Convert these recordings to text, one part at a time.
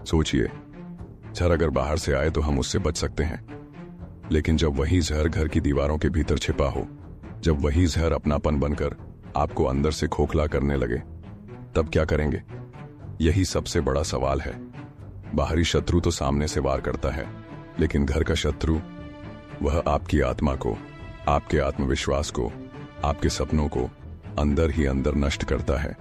सोचिए, जहर अगर बाहर से आए तो हम उससे बच सकते हैं, लेकिन जब वही जहर घर की दीवारों के भीतर छिपा हो, जब वही जहर अपनापन बनकर आपको अंदर से खोखला करने लगे, तब क्या करेंगे? यही सबसे बड़ा सवाल है। बाहरी शत्रु तो सामने से वार करता है, लेकिन घर का शत्रु, वह आपकी आत्मा को, आपके आत्मविश्वास को, आपके सपनों को अंदर ही अंदर नष्ट करता है।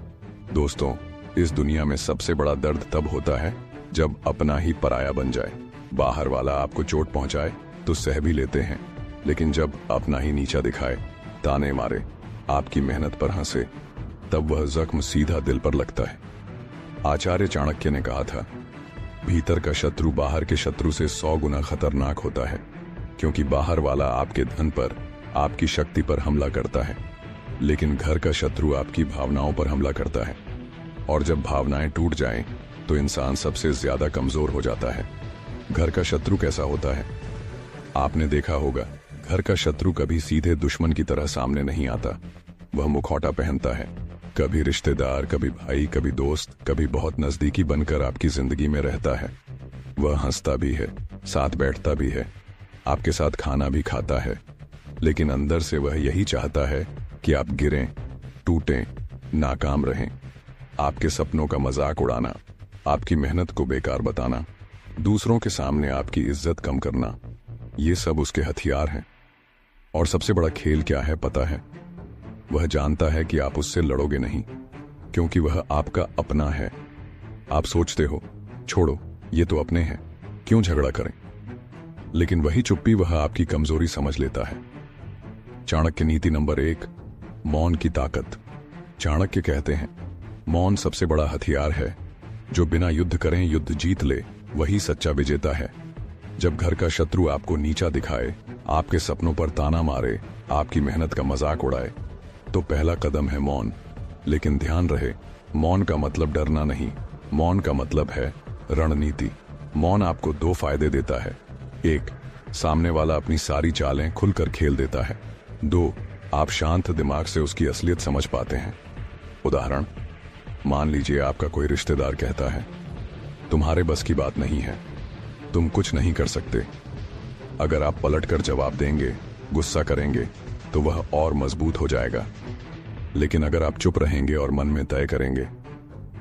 दोस्तों, इस दुनिया में सबसे बड़ा दर्द तब होता है जब अपना ही पराया बन जाए। बाहर वाला आपको चोट पहुंचाए तो सह भी लेते हैं, लेकिन जब अपना ही नीचा दिखाए, ताने मारे, आपकी मेहनत पर हंसे, तब वह जख्म सीधा दिल पर लगता है। आचार्य चाणक्य ने कहा था, भीतर का शत्रु बाहर के शत्रु से 100 गुना खतरनाक होता है, क्योंकि बाहर वाला आपके धन पर, आपकी शक्ति पर हमला करता है, लेकिन घर का शत्रु आपकी भावनाओं पर हमला करता है। और जब भावनाएं टूट जाएं, तो इंसान सबसे ज्यादा कमजोर हो जाता है। घर का शत्रु कैसा होता है? आपने देखा होगा, घर का शत्रु कभी सीधे दुश्मन की तरह सामने नहीं आता। वह मुखौटा पहनता है, कभी रिश्तेदार, कभी भाई, कभी दोस्त, कभी बहुत नजदीकी बनकर आपकी जिंदगी में रहता है। वह हंसता भी है, साथ बैठता भी है, आपके साथ खाना भी खाता है, लेकिन अंदर से वह यही चाहता है कि आप गिरें, टूटें, नाकाम रहें। आपके सपनों का मजाक उड़ाना, आपकी मेहनत को बेकार बताना, दूसरों के सामने आपकी इज्जत कम करना, ये सब उसके हथियार हैं। और सबसे बड़ा खेल क्या है पता है? वह जानता है कि आप उससे लड़ोगे नहीं, क्योंकि वह आपका अपना है। आप सोचते हो, छोड़ो, ये तो अपने हैं, क्यों झगड़ा करें? लेकिन वही चुप्पी वह आपकी कमजोरी समझ लेता है। चाणक्य नीति नंबर 1, मौन की ताकत। चाणक्य कहते हैं, मौन सबसे बड़ा हथियार है। जो बिना युद्ध करें युद्ध जीत ले, वही सच्चा विजेता है। जब घर का शत्रु आपको नीचा दिखाए, आपके सपनों पर ताना मारे, आपकी मेहनत का मजाक उड़ाए, तो पहला कदम है मौन। लेकिन ध्यान रहे, मौन का मतलब डरना नहीं, मौन का मतलब है रणनीति। मौन आपको 2 फायदे देता है। 1, सामने वाला अपनी सारी चालें खुलकर खेल देता है। 2, आप शांत दिमाग से उसकी असलियत समझ पाते हैं। उदाहरण, मान लीजिए आपका कोई रिश्तेदार कहता है, तुम्हारे बस की बात नहीं है, तुम कुछ नहीं कर सकते। अगर आप पलटकर जवाब देंगे, गुस्सा करेंगे, तो वह और मजबूत हो जाएगा। लेकिन अगर आप चुप रहेंगे और मन में तय करेंगे,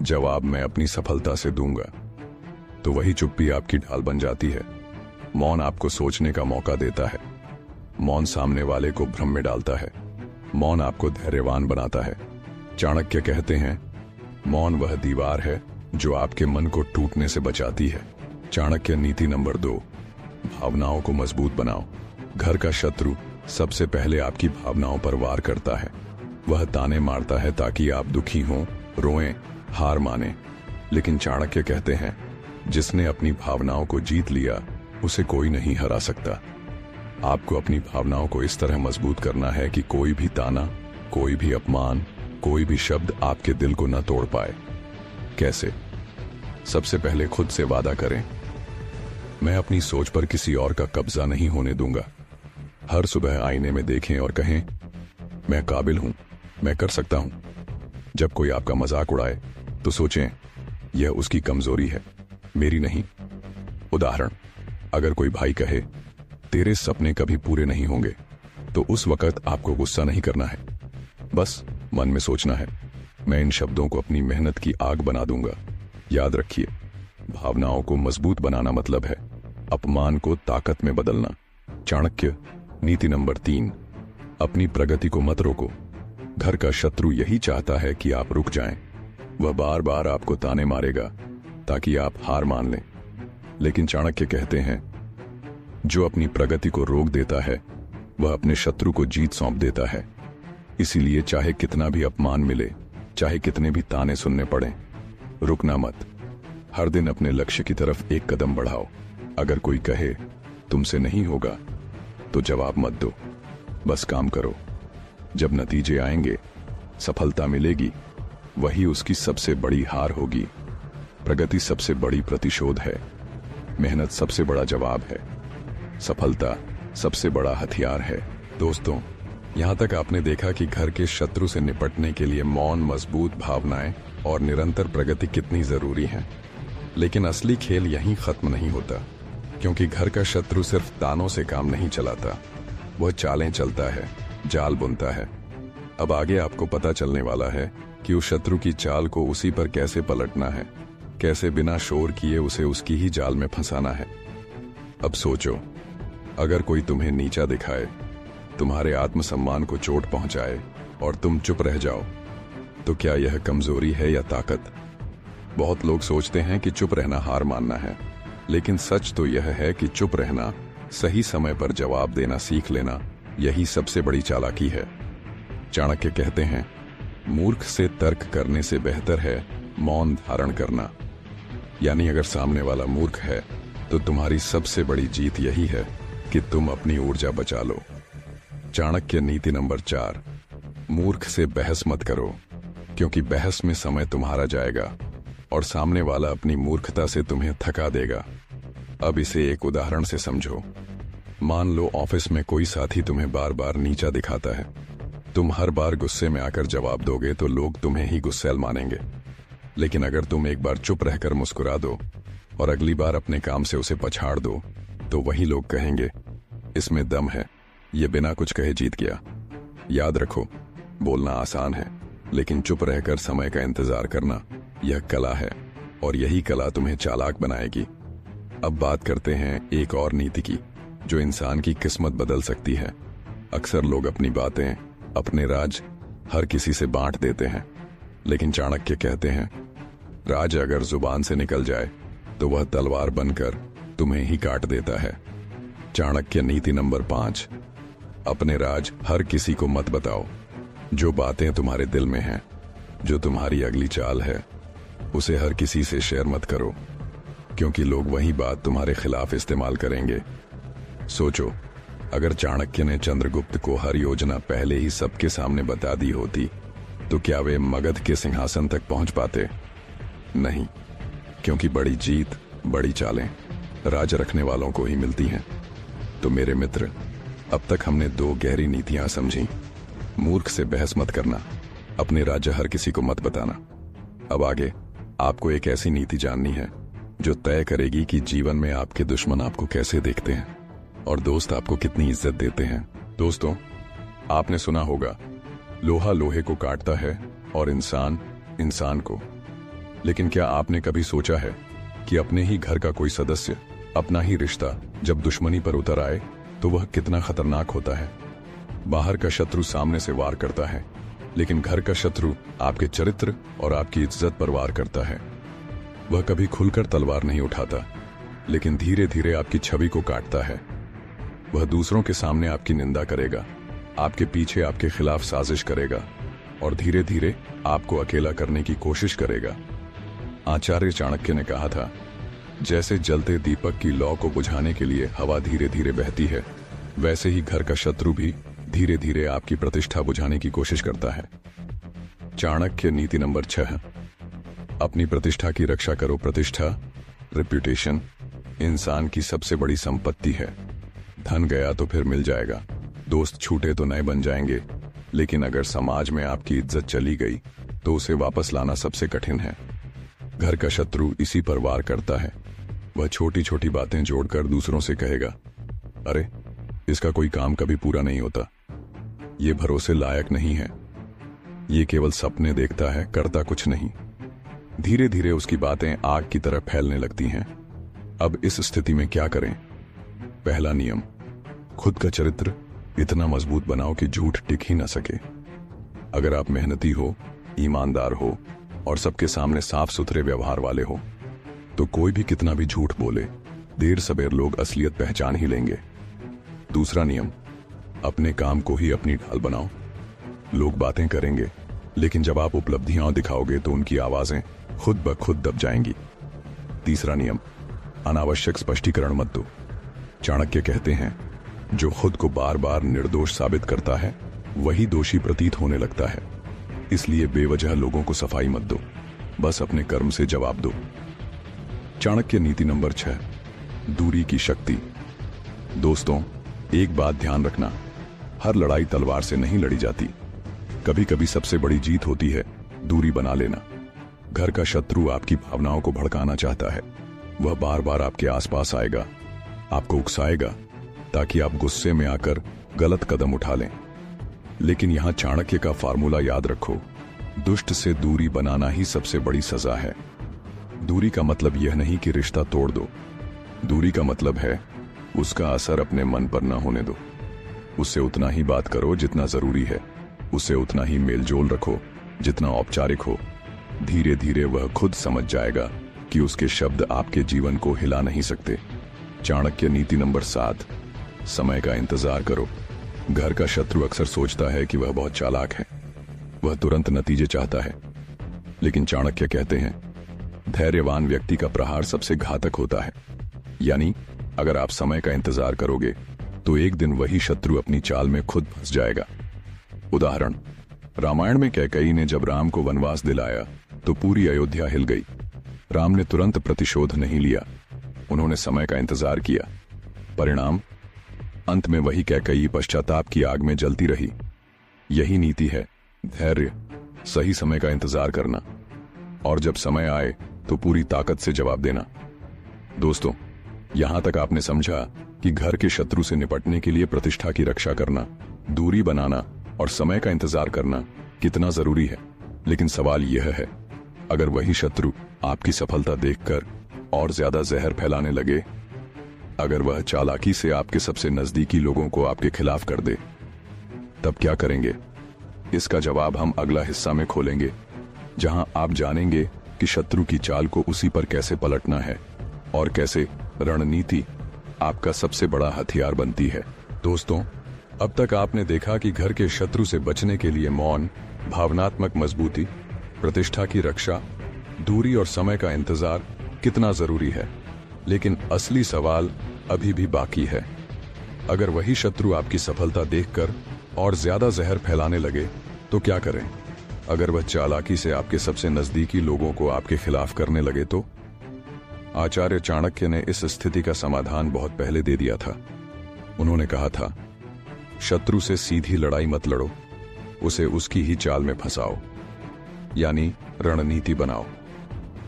जवाब मैं अपनी सफलता से दूंगा, तो वही चुप्पी आपकी ढाल बन जाती है। मौन आपको सोचने का मौका देता है। मौन सामने वाले को भ्रम में डालता है। मौन आपको धैर्यवान बनाता है। चाणक्य कहते हैं, मौन वह दीवार है जो आपके मन को टूटने से बचाती है। चाणक्य नीति नंबर 2, भावनाओं को मजबूत बनाओ। घर का शत्रु सबसे पहले आपकी भावनाओं पर वार करता है। वह ताने मारता है ताकि आप दुखी हों, रोएं, हार माने। लेकिन चाणक्य कहते हैं, जिसने अपनी भावनाओं को जीत लिया, उसे कोई नहीं हरा सकता। आपको अपनी भावनाओं को इस तरह मजबूत करना है कि कोई भी ताना, कोई भी अपमान, कोई भी शब्द आपके दिल को न तोड़ पाए। कैसे? सबसे पहले खुद से वादा करें, मैं अपनी सोच पर किसी और का कब्जा नहीं होने दूंगा। हर सुबह आईने में देखें और कहें, मैं काबिल हूं, मैं कर सकता हूं। जब कोई आपका मजाक उड़ाए तो सोचें, यह उसकी कमजोरी है, मेरी नहीं। उदाहरण, अगर कोई भाई कहे, तेरे सपने कभी पूरे नहीं होंगे, तो उस वक्त आपको गुस्सा नहीं करना है। बस मन में सोचना है, मैं इन शब्दों को अपनी मेहनत की आग बना दूंगा। याद रखिए, भावनाओं को मजबूत बनाना मतलब है अपमान को ताकत में बदलना। चाणक्य नीति नंबर 3, अपनी प्रगति को मत रोको। घर का शत्रु यही चाहता है कि आप रुक जाएं। वह बार बार आपको ताने मारेगा ताकि आप हार मान लें। लेकिन चाणक्य कहते हैं, जो अपनी प्रगति को रोक देता है, वह अपने शत्रु को जीत सौंप देता है। इसीलिए चाहे कितना भी अपमान मिले, चाहे कितने भी ताने सुनने पड़े, रुकना मत। हर दिन अपने लक्ष्य की तरफ एक कदम बढ़ाओ। अगर कोई कहे, तुमसे नहीं होगा, तो जवाब मत दो, बस काम करो। जब नतीजे आएंगे, सफलता मिलेगी, वही उसकी सबसे बड़ी हार होगी। प्रगति सबसे बड़ी प्रतिशोध है। मेहनत सबसे बड़ा जवाब है। सफलता सबसे बड़ा हथियार है। दोस्तों, यहां तक आपने देखा कि घर के शत्रु से निपटने के लिए मौन, मजबूत भावनाएं और निरंतर प्रगति कितनी जरूरी हैं। लेकिन असली खेल यहीं खत्म नहीं होता, क्योंकि घर का शत्रु सिर्फ तानों से काम नहीं चलाता, वह चालें चलता है, जाल बुनता है। अब आगे आपको पता चलने वाला है कि उस शत्रु की चाल को उसी पर कैसे पलटना है, कैसे बिना शोर किए उसे उसकी ही जाल में फंसाना है। अब सोचो, अगर कोई तुम्हें नीचा दिखाए, तुम्हारे आत्मसम्मान को चोट पहुंचाए और तुम चुप रह जाओ, तो क्या यह कमजोरी है या ताकत? बहुत लोग सोचते हैं कि चुप रहना हार मानना है, लेकिन सच तो यह है कि चुप रहना, सही समय पर जवाब देना सीख लेना, यही सबसे बड़ी चालाकी है। चाणक्य कहते हैं, मूर्ख से तर्क करने से बेहतर है मौन धारण करना। यानी अगर सामने वाला मूर्ख है तो तुम्हारी सबसे बड़ी जीत यही है कि तुम अपनी ऊर्जा बचा लो। चाणक्य नीति नंबर 4, मूर्ख से बहस मत करो, क्योंकि बहस में समय तुम्हारा जाएगा और सामने वाला अपनी मूर्खता से तुम्हें थका देगा। अब इसे एक उदाहरण से समझो। मान लो ऑफिस में कोई साथी तुम्हें बार बार नीचा दिखाता है। तुम हर बार गुस्से में आकर जवाब दोगे तो लोग तुम्हें ही गुस्सैल मानेंगे, लेकिन अगर तुम एक बार चुप रहकर मुस्कुरा दो और अगली बार अपने काम से उसे पछाड़ दो, तो वही लोग कहेंगे, इसमें दम है, ये बिना कुछ कहे जीत गया। याद रखो, बोलना आसान है, लेकिन चुप रहकर समय का इंतजार करना यह कला है, और यही कला तुम्हें चालाक बनाएगी। अब बात करते हैं एक और नीति की, जो इंसान की किस्मत बदल सकती है। अक्सर लोग अपनी बातें, अपने राज हर किसी से बांट देते हैं, लेकिन चाणक्य कहते हैं, राज अगर जुबान से निकल जाए तो वह तलवार बनकर तुम्हें ही काट देता है। चाणक्य नीति नंबर 5, अपने राज हर किसी को मत बताओ। जो बातें तुम्हारे दिल में हैं, जो तुम्हारी अगली चाल है, उसे हर किसी से शेयर मत करो, क्योंकि लोग वही बात तुम्हारे खिलाफ इस्तेमाल करेंगे। सोचो, अगर चाणक्य ने चंद्रगुप्त को हर योजना पहले ही सबके सामने बता दी होती, तो क्या वे मगध के सिंहासन तक पहुंच पाते? नहीं, क्योंकि बड़ी जीत, बड़ी चालें राज रखने वालों को ही मिलती हैं। तो मेरे मित्र, अब तक हमने 2 गहरी नीतियां समझी। मूर्ख से बहस मत करना, अपने राज्य हर किसी को मत बताना। अब आगे आपको एक ऐसी नीति जाननी है जो तय करेगी कि जीवन में आपके दुश्मन आपको कैसे देखते हैं और दोस्त आपको कितनी इज्जत देते हैं। दोस्तों, आपने सुना होगा, लोहा लोहे को काटता है और इंसान इंसान को। लेकिन क्या आपने कभी सोचा है कि अपने ही घर का कोई सदस्य, अपना ही रिश्ता जब दुश्मनी पर उतर आए तो वह कितना खतरनाक होता है? बाहर का शत्रु सामने से वार करता है, लेकिन घर का शत्रु आपके चरित्र और आपकी इज्जत पर वार करता है। वह कभी खुलकर तलवार नहीं उठाता, लेकिन धीरे धीरे आपकी छवि को काटता है। वह दूसरों के सामने आपकी निंदा करेगा, आपके पीछे आपके खिलाफ साजिश करेगा और धीरे धीरे आपको अकेला करने की कोशिश करेगा। आचार्य चाणक्य ने कहा था, जैसे जलते दीपक की लौ को बुझाने के लिए हवा धीरे धीरे बहती है, वैसे ही घर का शत्रु भी धीरे धीरे आपकी प्रतिष्ठा बुझाने की कोशिश करता है। चाणक्य नीति नंबर 6, अपनी प्रतिष्ठा की रक्षा करो। प्रतिष्ठा, रेप्यूटेशन, इंसान की सबसे बड़ी संपत्ति है। धन गया तो फिर मिल जाएगा, दोस्त छूटे तो नए बन जाएंगे, लेकिन अगर समाज में आपकी इज्जत चली गई तो उसे वापस लाना सबसे कठिन है। घर का शत्रु इसी पर वार करता है। वह छोटी छोटी बातें जोड़कर दूसरों से कहेगा, अरे इसका कोई काम कभी पूरा नहीं होता, ये भरोसे लायक नहीं है, ये केवल सपने देखता है, करता कुछ नहीं। धीरे धीरे उसकी बातें आग की तरह फैलने लगती हैं। अब इस स्थिति में क्या करें? पहला नियम, खुद का चरित्र इतना मजबूत बनाओ कि झूठ टिक ही ना सके। अगर आप मेहनती हो, ईमानदार हो और सबके सामने साफ सुथरे व्यवहार वाले हो, तो कोई भी कितना भी झूठ बोले, देर सबेर लोग असलियत पहचान ही लेंगे। दूसरा नियम, अपने काम को ही अपनी ढाल बनाओ। लोग बातें करेंगे, लेकिन जब आप उपलब्धियां दिखाओगे तो उनकी आवाजें खुद ब खुद दब जाएंगी। तीसरा नियम, अनावश्यक स्पष्टीकरण मत दो। चाणक्य कहते हैं, जो खुद को बार बार निर्दोष साबित करता है वही दोषी प्रतीत होने लगता है। इसलिए बेवजह लोगों को सफाई मत दो, बस अपने कर्म से जवाब दो। चाणक्य नीति नंबर 6, दूरी की शक्ति। दोस्तों, एक बात ध्यान रखना, हर लड़ाई तलवार से नहीं लड़ी जाती। कभी कभी सबसे बड़ी जीत होती है दूरी बना लेना। घर का शत्रु आपकी भावनाओं को भड़काना चाहता है। वह बार बार आपके आसपास आएगा, आपको उकसाएगा ताकि आप गुस्से में आकर गलत कदम उठा लें। लेकिन यहां चाणक्य का फार्मूला याद रखो, दुष्ट से दूरी बनाना ही सबसे बड़ी सजा है। दूरी का मतलब यह नहीं कि रिश्ता तोड़ दो, दूरी का मतलब है उसका असर अपने मन पर न होने दो। उससे उतना ही बात करो जितना जरूरी है, उससे उतना ही मेलजोल रखो जितना औपचारिक हो। धीरे धीरे वह खुद समझ जाएगा कि उसके शब्द आपके जीवन को हिला नहीं सकते। चाणक्य नीति नंबर 7, समय का इंतजार करो। घर का शत्रु अक्सर सोचता है कि वह बहुत चालाक है, वह तुरंत नतीजे चाहता है। लेकिन चाणक्य कहते हैं, धैर्यवान व्यक्ति का प्रहार सबसे घातक होता है। यानी अगर आप समय का इंतजार करोगे तो एक दिन वही शत्रु अपनी चाल में खुद फंस जाएगा। उदाहरण, रामायण में कैकेयी ने जब राम को वनवास दिलाया तो पूरी अयोध्या हिल गई। राम ने तुरंत प्रतिशोध नहीं लिया, उन्होंने समय का इंतजार किया। परिणाम, अंत में वही कैकेयी पश्चाताप की आग में जलती रही। यही नीति है, धैर्य, सही समय का इंतजार करना, और जब समय आए तो पूरी ताकत से जवाब देना। दोस्तों, यहां तक आपने समझा कि घर के शत्रु से निपटने के लिए प्रतिष्ठा की रक्षा करना, दूरी बनाना और समय का इंतजार करना कितना जरूरी है। लेकिन सवाल यह है, अगर वही शत्रु आपकी सफलता देखकर और ज्यादा जहर फैलाने लगे, अगर वह चालाकी से आपके सबसे नजदीकी लोगों को आपके खिलाफ कर दे, तब क्या करेंगे? इसका जवाब हम अगला हिस्सा में खोलेंगे, जहां आप जानेंगे कि शत्रु की चाल को उसी पर कैसे पलटना है और कैसे रणनीति आपका सबसे बड़ा हथियार बनती है। दोस्तों, अब तक आपने देखा कि घर के शत्रु से बचने के लिए मौन, भावनात्मक मजबूती, प्रतिष्ठा की रक्षा, दूरी और समय का इंतजार कितना जरूरी है। लेकिन असली सवाल अभी भी बाकी है। अगर वही शत्रु आपकी सफलता देखकर और ज्यादा जहर फैलाने लगे तो क्या करें? अगर वह चालाकी से आपके सबसे नजदीकी लोगों को आपके खिलाफ करने लगे तो? आचार्य चाणक्य ने इस स्थिति का समाधान बहुत पहले दे दिया था। उन्होंने कहा था, शत्रु से सीधी लड़ाई मत लड़ो, उसे उसकी ही चाल में फंसाओ, यानी रणनीति बनाओ।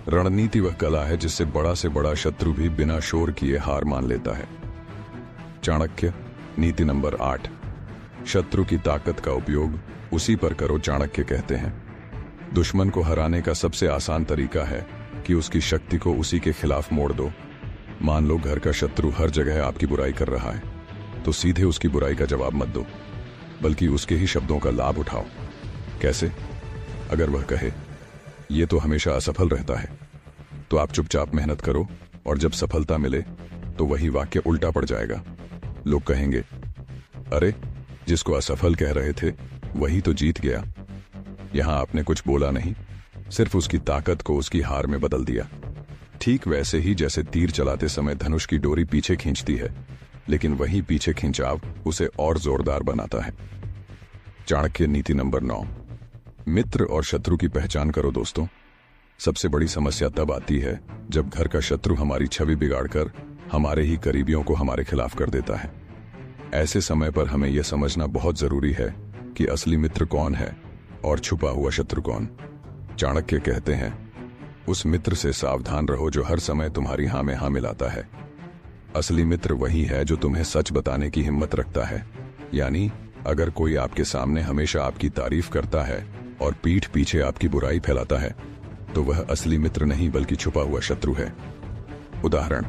रणनीति वह कला है जिससे बड़ा से बड़ा शत्रु भी बिना शोर किए हार मान लेता है। चाणक्य नीति नंबर 8, शत्रु की ताकत का उपयोग उसी पर करो। चाणक्य कहते हैं, दुश्मन को हराने का सबसे आसान तरीका है कि उसकी शक्ति को उसी के खिलाफ मोड़ दो। मान लो घर का शत्रु हर जगह आपकी बुराई कर रहा है, तो सीधे उसकी बुराई का जवाब मत दो, बल्कि उसके ही शब्दों का लाभ उठाओ। कैसे? अगर वह कहे, ये तो हमेशा असफल रहता है, तो आप चुपचाप मेहनत करो और जब सफलता मिले तो वही वाक्य उल्टा पड़ जाएगा। लोग कहेंगे, अरे, जिसको असफल कह रहे थे वही तो जीत गया। यहां आपने कुछ बोला नहीं, सिर्फ उसकी ताकत को उसकी हार में बदल दिया। ठीक वैसे ही जैसे तीर चलाते समय धनुष की डोरी पीछे खींचती है, लेकिन वही पीछे खिंचाव उसे और जोरदार बनाता है। चाणक्य नीति नंबर 9, मित्र और शत्रु की पहचान करो। दोस्तों, सबसे बड़ी समस्या तब आती है जब घर का शत्रु हमारी छवि बिगाड़कर हमारे ही करीबियों को हमारे खिलाफ कर देता है। ऐसे समय पर हमें यह समझना बहुत जरूरी है कि असली मित्र कौन है और छुपा हुआ शत्रु कौन। चाणक्य कहते हैं, उस मित्र से सावधान रहो जो हर समय तुम्हारी हाँ में हाँ मिलाता है। असली मित्र वही है जो तुम्हें सच बताने की हिम्मत रखता है। यानी अगर कोई आपके सामने हमेशा आपकी तारीफ करता है और पीठ पीछे आपकी बुराई फैलाता है, तो वह असली मित्र नहीं बल्कि छुपा हुआ शत्रु है। उदाहरण,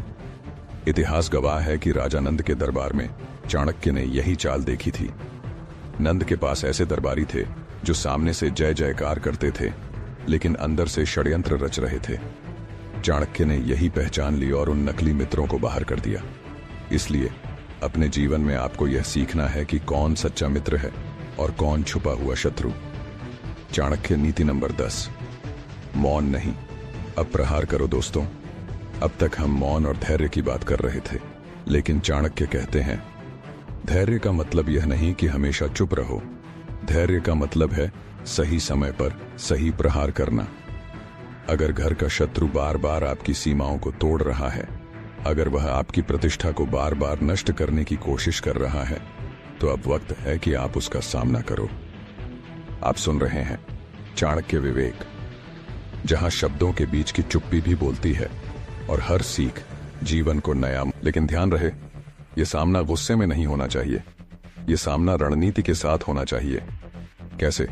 इतिहास गवाह है कि राजा नंद के दरबार में चाणक्य ने यही चाल देखी थी। नंद के पास ऐसे दरबारी थे जो सामने से जय जयकार करते थे, लेकिन अंदर से षड्यंत्र रच रहे थे। चाणक्य ने यही पहचान ली और उन नकली मित्रों को बाहर कर दिया। इसलिए अपने जीवन में आपको यह सीखना है कि कौन सच्चा मित्र है और कौन छुपा हुआ शत्रु। चाणक्य नीति नंबर 10, मौन नहीं, अब प्रहार करो। दोस्तों, अब तक हम मौन और धैर्य की बात कर रहे थे, लेकिन चाणक्य कहते हैं, धैर्य का मतलब यह नहीं कि हमेशा चुप रहो। धैर्य का मतलब है सही समय पर सही प्रहार करना। अगर घर का शत्रु बार बार आपकी सीमाओं को तोड़ रहा है, अगर वह आपकी प्रतिष्ठा को बार बार नष्ट करने की कोशिश कर रहा है, तो अब वक्त है कि आप उसका सामना करो। आप सुन रहे हैं चाणक्य विवेक। जहां शब्दों के बीच की चुप्पी भी बोलती है और हर सीख जीवन को नया। लेकिन ध्यान रहे, यह सामना गुस्से में नहीं होना चाहिए, यह सामना रणनीति के साथ होना चाहिए। कैसे?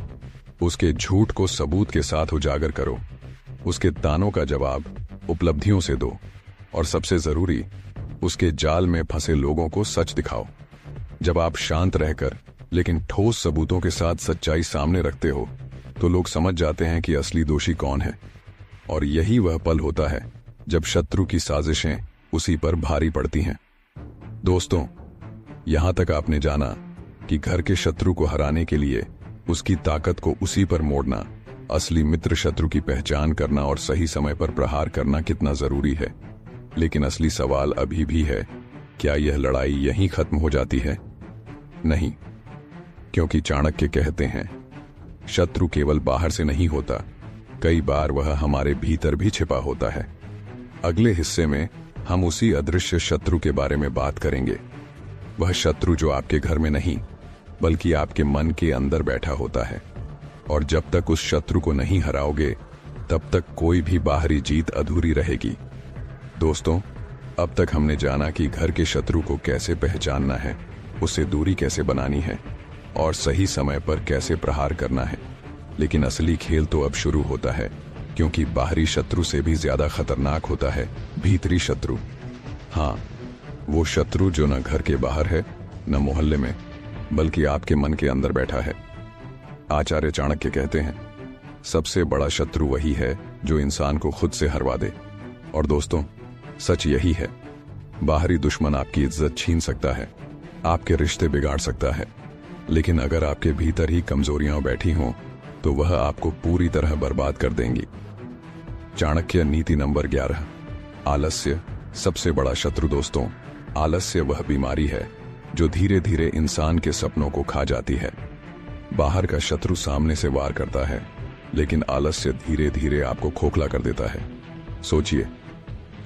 उसके झूठ को सबूत के साथ उजागर करो, उसके तानों का जवाब उपलब्धियों से दो, और सबसे जरूरी, उसके जाल में फंसे लोगों को सच दिखाओ। जब आप शांत रहकर लेकिन ठोस सबूतों के साथ सच्चाई सामने रखते हो तो लोग समझ जाते हैं कि असली दोषी कौन है। और यही वह पल होता है जब शत्रु की साजिशें उसी पर भारी पड़ती हैं। दोस्तों, यहां तक आपने जाना कि घर के शत्रु को हराने के लिए उसकी ताकत को उसी पर मोड़ना, असली मित्र शत्रु की पहचान करना और सही समय पर प्रहार करना कितना जरूरी है। लेकिन असली सवाल अभी भी है, क्या यह लड़ाई यहीं खत्म हो जाती है? नहीं, क्योंकि चाणक्य कहते हैं, शत्रु केवल बाहर से नहीं होता, कई बार वह हमारे भीतर भी छिपा होता है। अगले हिस्से में हम उसी अदृश्य शत्रु के बारे में बात करेंगे, वह शत्रु जो आपके घर में नहीं बल्कि आपके मन के अंदर बैठा होता है। और जब तक उस शत्रु को नहीं हराओगे तब तक कोई भी बाहरी जीत अधूरी रहेगी। दोस्तों, अब तक हमने जाना कि घर के शत्रु को कैसे पहचानना है, उससे दूरी कैसे बनानी है और सही समय पर कैसे प्रहार करना है। लेकिन असली खेल तो अब शुरू होता है, क्योंकि बाहरी शत्रु से भी ज्यादा खतरनाक होता है भीतरी शत्रु। हाँ, वो शत्रु जो न घर के बाहर है न मोहल्ले में, बल्कि आपके मन के अंदर बैठा है। आचार्य चाणक्य कहते हैं, सबसे बड़ा शत्रु वही है जो इंसान को खुद से हरवा दे। और दोस्तों, सच यही है, बाहरी दुश्मन आपकी इज्जत छीन सकता है, आपके रिश्ते बिगाड़ सकता है, लेकिन अगर आपके भीतर ही कमजोरियां बैठी हों तो वह आपको पूरी तरह बर्बाद कर देंगी। चाणक्य नीति नंबर 11, आलस्य सबसे बड़ा शत्रु। दोस्तों, आलस्य वह बीमारी है जो धीरे धीरे इंसान के सपनों को खा जाती है। बाहर का शत्रु सामने से वार करता है, लेकिन आलस्य धीरे धीरे आपको खोखला कर देता है। सोचिए,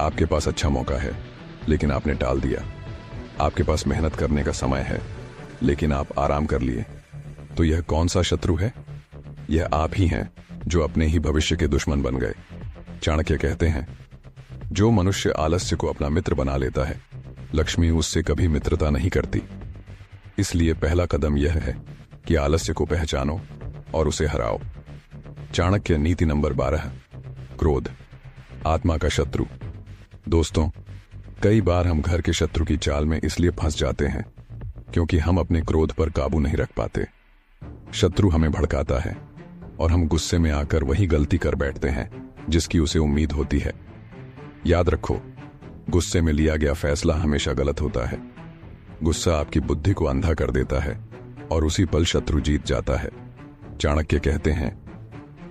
आपके पास अच्छा मौका है लेकिन आपने टाल दिया। आपके पास मेहनत करने का समय है लेकिन आप आराम कर लिए। तो यह कौन सा शत्रु है? यह आप ही हैं जो अपने ही भविष्य के दुश्मन बन गए। चाणक्य कहते हैं, जो मनुष्य आलस्य को अपना मित्र बना लेता है, लक्ष्मी उससे कभी मित्रता नहीं करती। इसलिए पहला कदम यह है कि आलस्य को पहचानो और उसे हराओ। चाणक्य नीति नंबर 12, क्रोध आत्मा का शत्रु। दोस्तों, कई बार हम घर के शत्रु की चाल में इसलिए फंस जाते हैं क्योंकि हम अपने क्रोध पर काबू नहीं रख पाते। शत्रु हमें भड़काता है और हम गुस्से में आकर वही गलती कर बैठते हैं जिसकी उसे उम्मीद होती है। याद रखो, गुस्से में लिया गया फैसला हमेशा गलत होता है। गुस्सा आपकी बुद्धि को अंधा कर देता है और उसी पल शत्रु जीत जाता है। चाणक्य कहते हैं,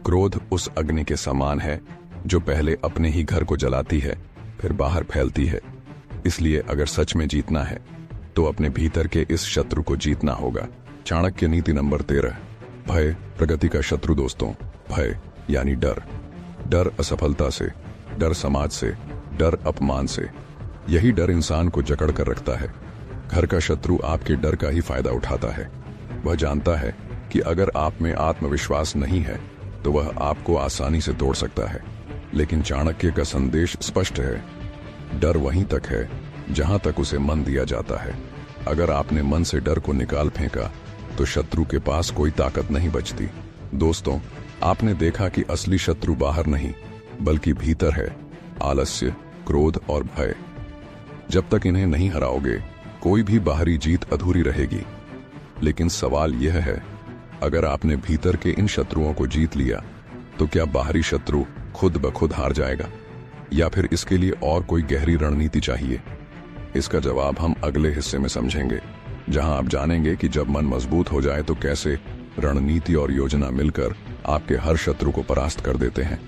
क्रोध उस अग्नि के समान है जो पहले अपने ही घर को जलाती है फिर बाहर फैलती है। इसलिए अगर सच में जीतना है तो अपने भीतर के इस शत्रु को जीतना होगा। चाणक्य नीति नंबर 13, भय प्रगति का शत्रु। दोस्तों, भय यानी डर। डर असफलता से, डर समाज से, डर अपमान से। यही डर इंसान को जकड़ कर रखता है। घर का शत्रु आपके डर का ही फायदा उठाता है। वह जानता है कि अगर आप में आत्मविश्वास नहीं है तो वह आपको आसानी से तोड़ सकता है। लेकिन चाणक्य का संदेश स्पष्ट है, डर वहीं तक है जहां तक उसे मन दिया जाता है। अगर आपने मन से डर को निकाल फेंका तो शत्रु के पास कोई ताकत नहीं बचती। दोस्तों, आपने देखा कि असली शत्रु बाहर नहीं बल्कि भीतर है, आलस्य, क्रोध और भय। जब तक इन्हें नहीं हराओगे कोई भी बाहरी जीत अधूरी रहेगी। लेकिन सवाल यह है, अगर आपने भीतर के इन शत्रुओं को जीत लिया तो क्या बाहरी शत्रु खुद ब खुद हार जाएगा या फिर इसके लिए और कोई गहरी रणनीति चाहिए? इसका जवाब हम अगले हिस्से में समझेंगे, जहां आप जानेंगे कि जब मन मजबूत हो जाए तो कैसे रणनीति और योजना मिलकर आपके हर शत्रु को परास्त कर देते हैं।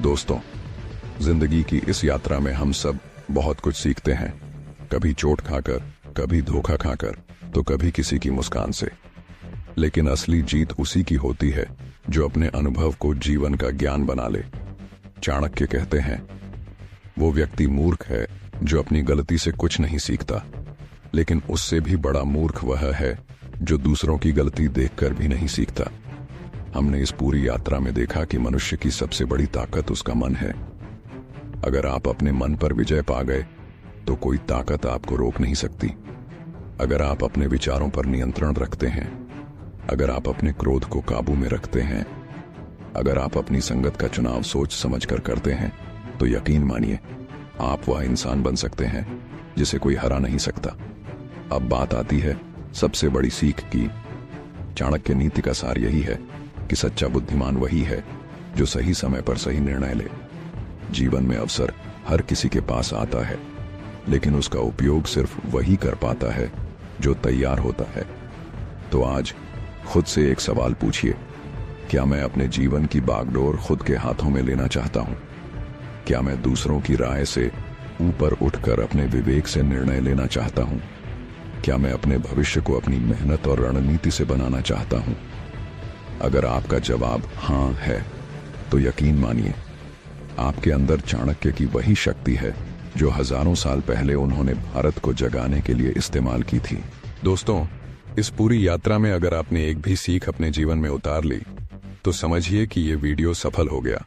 दोस्तों, जिंदगी की इस यात्रा में हम सब बहुत कुछ सीखते हैं, कभी चोट खाकर, कभी धोखा खाकर, तो कभी किसी की मुस्कान से। लेकिन असली जीत उसी की होती है जो अपने अनुभव को जीवन का ज्ञान बना ले। चाणक्य कहते हैं, वो व्यक्ति मूर्ख है जो अपनी गलती से कुछ नहीं सीखता, लेकिन उससे भी बड़ा मूर्ख वह है जो दूसरों की गलती देखकर भी नहीं सीखता। हमने इस पूरी यात्रा में देखा कि मनुष्य की सबसे बड़ी ताकत उसका मन है। अगर आप अपने मन पर विजय पा गए तो कोई ताकत आपको रोक नहीं सकती। अगर आप अपने विचारों पर नियंत्रण रखते हैं, अगर आप अपने क्रोध को काबू में रखते हैं, अगर आप अपनी संगत का चुनाव सोच समझकर करते हैं, तो यकीन मानिए आप वह इंसान बन सकते हैं जिसे कोई हरा नहीं सकता। अब बात आती है सबसे बड़ी सीख की। चाणक्य नीति का सार यही है कि सच्चा बुद्धिमान वही है जो सही समय पर सही निर्णय ले। जीवन में अवसर हर किसी के पास आता है, लेकिन उसका उपयोग सिर्फ वही कर पाता है जो तैयार होता है। तो आज खुद से एक सवाल पूछिए, क्या मैं अपने जीवन की बागडोर खुद के हाथों में लेना चाहता हूं? क्या मैं दूसरों की राय से ऊपर उठकर अपने विवेक से निर्णय लेना चाहता हूं? क्या मैं अपने भविष्य को अपनी मेहनत और रणनीति से बनाना चाहता हूं? अगर आपका जवाब हां है, तो यकीन मानिए आपके अंदर चाणक्य की वही शक्ति है जो हजारों साल पहले उन्होंने भारत को जगाने के लिए इस्तेमाल की थी। दोस्तों, इस पूरी यात्रा में अगर आपने एक भी सीख अपने जीवन में उतार ली, तो समझिए कि ये वीडियो सफल हो गया।